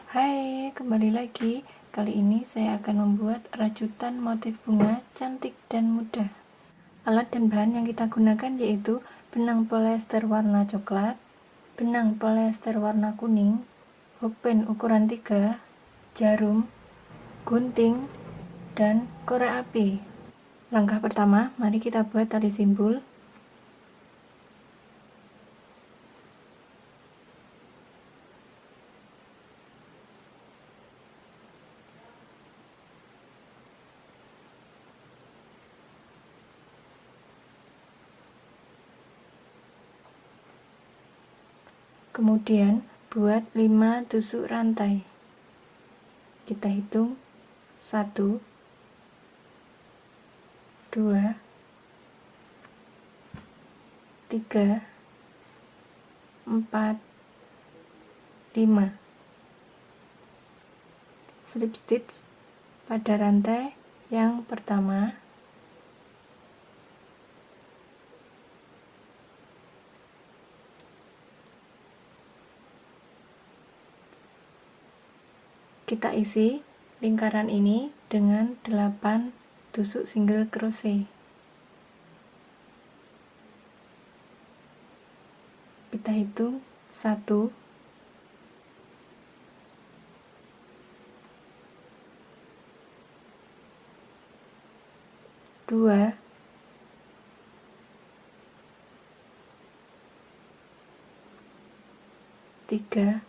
Hai, kembali lagi. Kali ini saya akan membuat rajutan motif bunga cantik dan mudah. Alat dan bahan yang kita gunakan yaitu benang polyester warna coklat, benang polyester warna kuning, pulpen ukuran 3, jarum, gunting, dan korek api. Langkah pertama, mari kita buat tali simpul. Kemudian buat 5 tusuk rantai. Kita hitung 1, 2, 3, 4, 5. Slip stitch pada rantai yang pertama. Kita isi lingkaran ini dengan 8 tusuk single crochet. Kita hitung 1, 2, 3,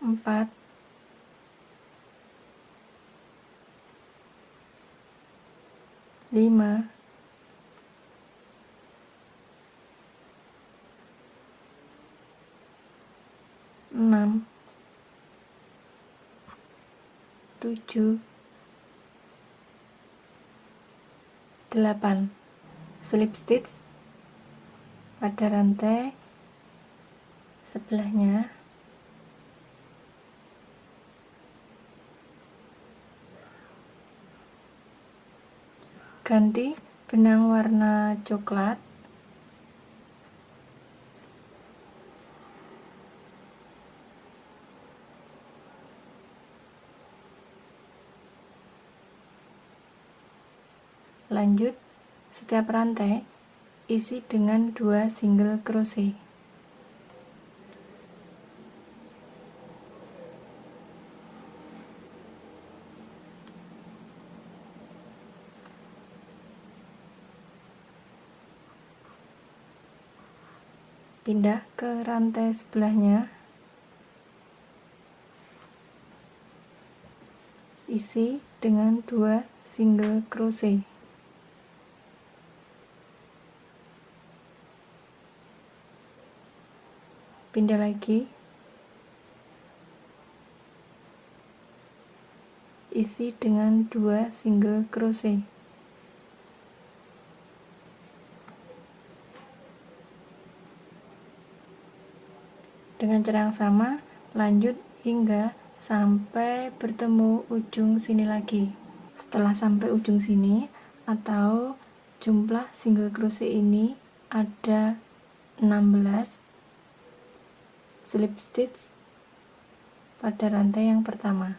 4, 5, 6, 7, 8. Slip stitch pada rantai sebelahnya. Ganti benang warna coklat. Lanjut, setiap rantai isi dengan 2 single crochet. Pindah ke rantai sebelahnya, isi dengan 2 single crochet. Pindah lagi, isi dengan 2 single crochet. Dengan cara yang sama, lanjut hingga sampai bertemu ujung sini lagi. Setelah sampai ujung sini atau jumlah single crochet ini ada 16, slip stitch pada rantai yang pertama.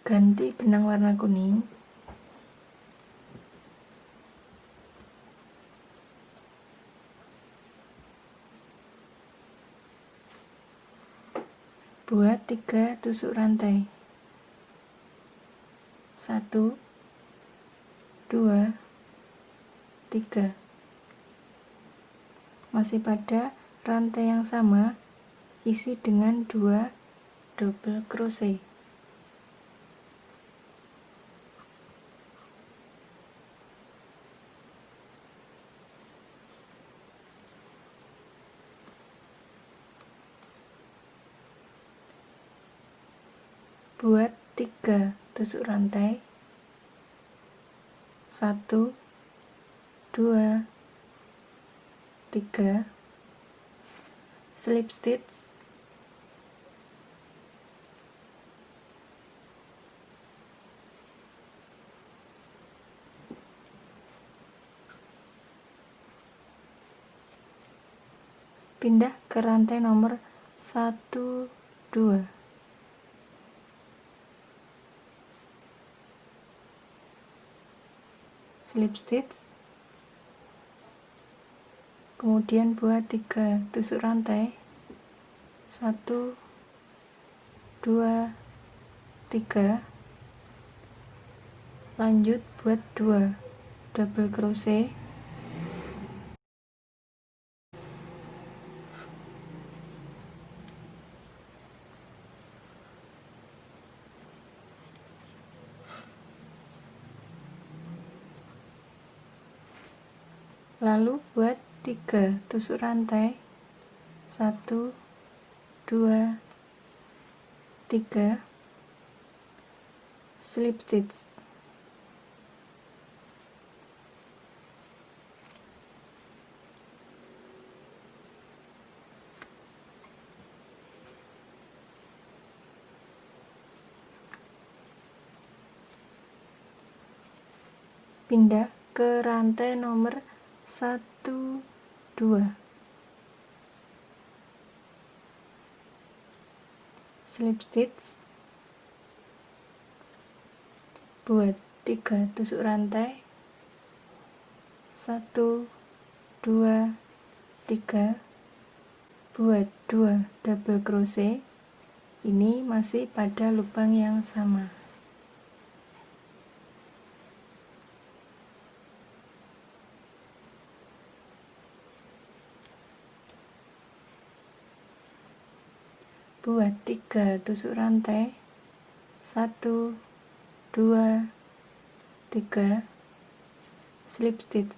Ganti benang warna kuning. Buat 3 tusuk rantai. 1, 2, 3. Masih pada rantai yang sama, isi dengan 2 double crochet. Buat 3 tusuk rantai. 1, 2, 3. Slip stitch pindah ke rantai nomor 1, 2. Slip stitch, kemudian buat 3 tusuk rantai, 1, 2, 3, lanjut buat 2 double crochet, lalu buat 3 tusuk rantai, 1, 2, 3, slip stitch. Pindah ke rantai nomor 1, 2, slip stitch, buat 3 tusuk rantai, 1, 2, 3, buat 2 double crochet. Ini masih pada lubang yang sama. Buat 3 tusuk rantai, 1, 2, 3, slip stitch.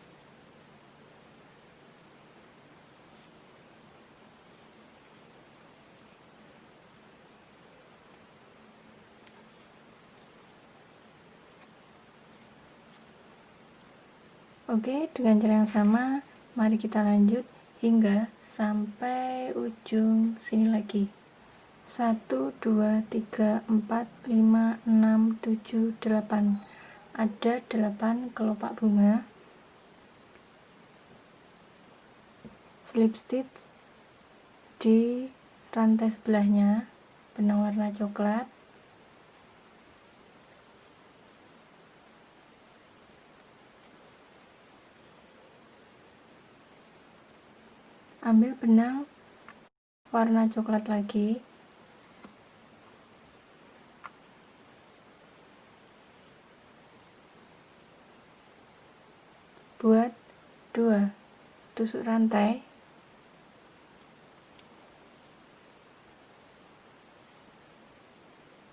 Oke, dengan cara yang sama, mari kita lanjut hingga sampai ujung sini lagi. 1, 2, 3, 4, 5, 6, 7, 8. Ada 8 kelopak bunga. Slip stitch di rantai sebelahnya, benang warna coklat. Ambil benang warna coklat lagi, buat 2 tusuk rantai,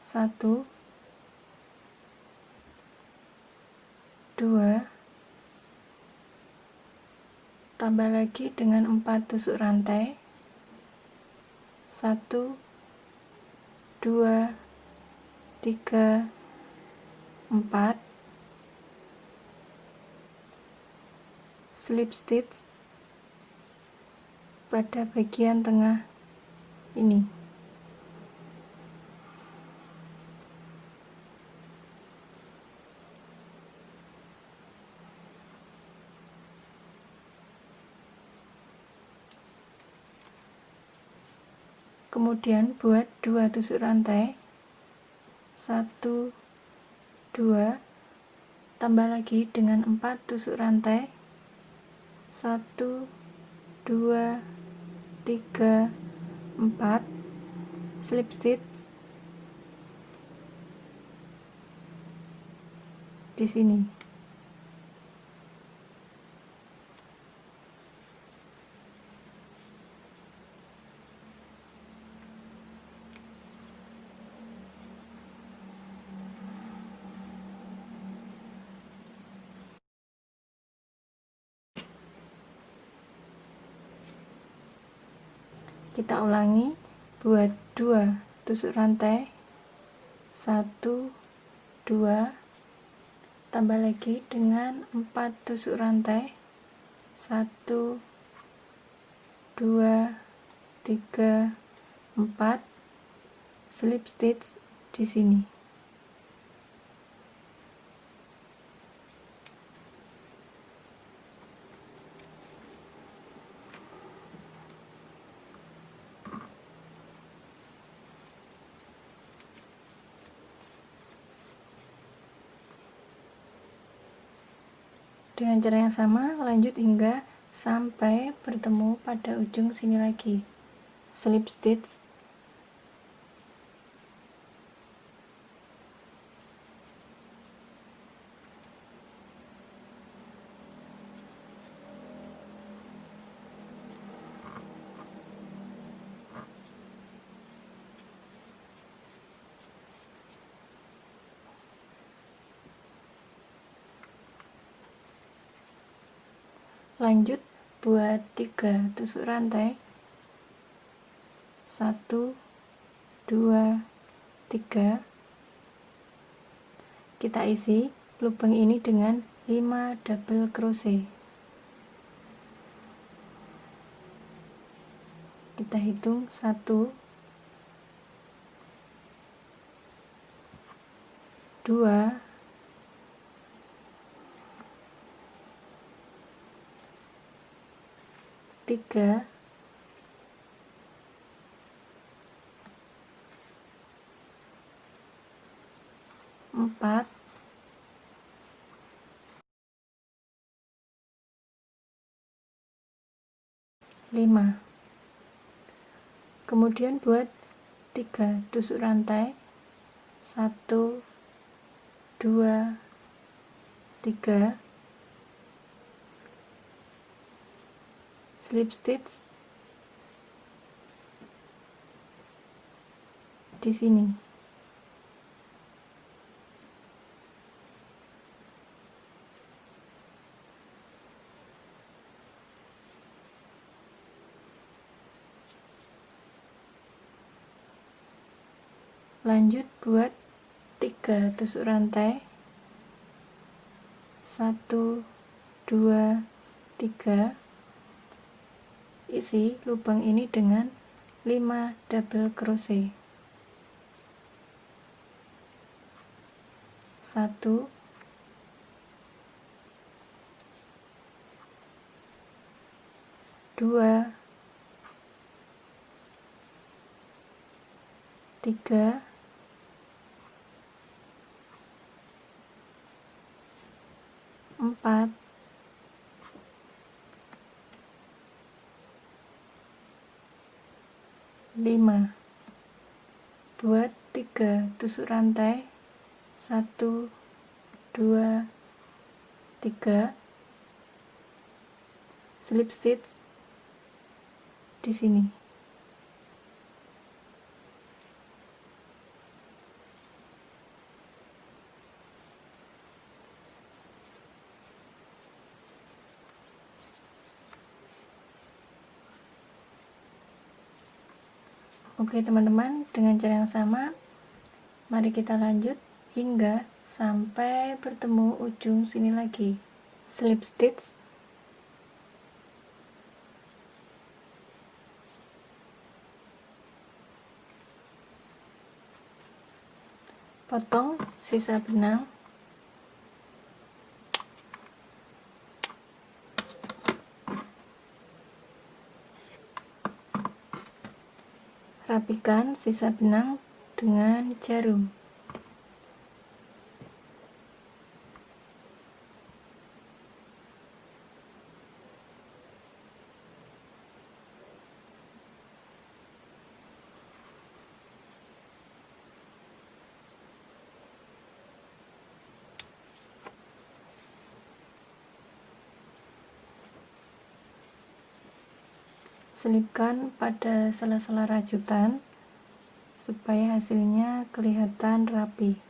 1, 2, tambah lagi dengan 4 tusuk rantai, 1, 2, 3, 4, slip stitch pada bagian tengah ini. Kemudian buat 2 tusuk rantai, 1, 2, tambah lagi dengan 4 tusuk rantai, 1, 2, 3, 4, slip stitch di sini. Kita ulangi, buat 2 tusuk rantai, 1, 2, tambah lagi dengan 4 tusuk rantai, 1, 2, 3, 4, slip stitch di sini. Dengan cara yang sama, lanjut hingga sampai bertemu pada ujung sini lagi. Slip stitch. Lanjut buat 3 tusuk rantai. 1 2 3. Kita isi lubang ini dengan 5 double crochet. Kita hitung 1 2 3 4 5. Kemudian buat 3 tusuk rantai. 1 2 3. Slip stitch di sini. Lanjut buat 3 tusuk rantai. 1 2 3. Isi lubang ini dengan 5 double crochet. 1 2 3 4 5. Buat 3 tusuk rantai. 1 2 3. Slip stitch di sini. Oke teman-teman, dengan cara yang sama, mari kita lanjut hingga sampai bertemu ujung sini lagi. Slip stitch. Potong sisa benang. Rapikan sisa benang dengan jarum. Selipkan pada sela-sela rajutan supaya hasilnya kelihatan rapi.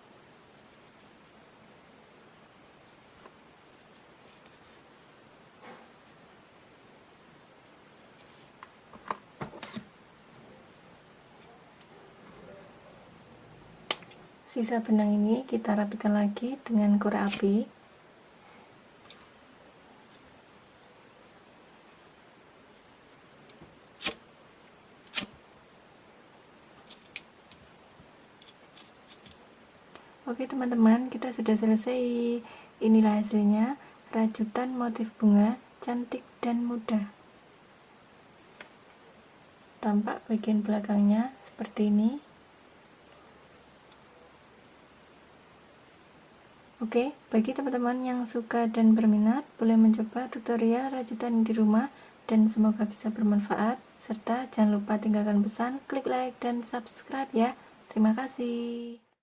Sisa benang ini kita rapikan lagi dengan korek api. Oke teman-teman, kita sudah selesai. Inilah hasilnya, rajutan motif bunga cantik dan mudah. Tampak bagian belakangnya seperti ini. Oke, bagi teman-teman yang suka dan berminat, boleh mencoba tutorial rajutan di rumah dan semoga bisa bermanfaat. Serta jangan lupa tinggalkan pesan, klik like, dan subscribe ya. Terima kasih.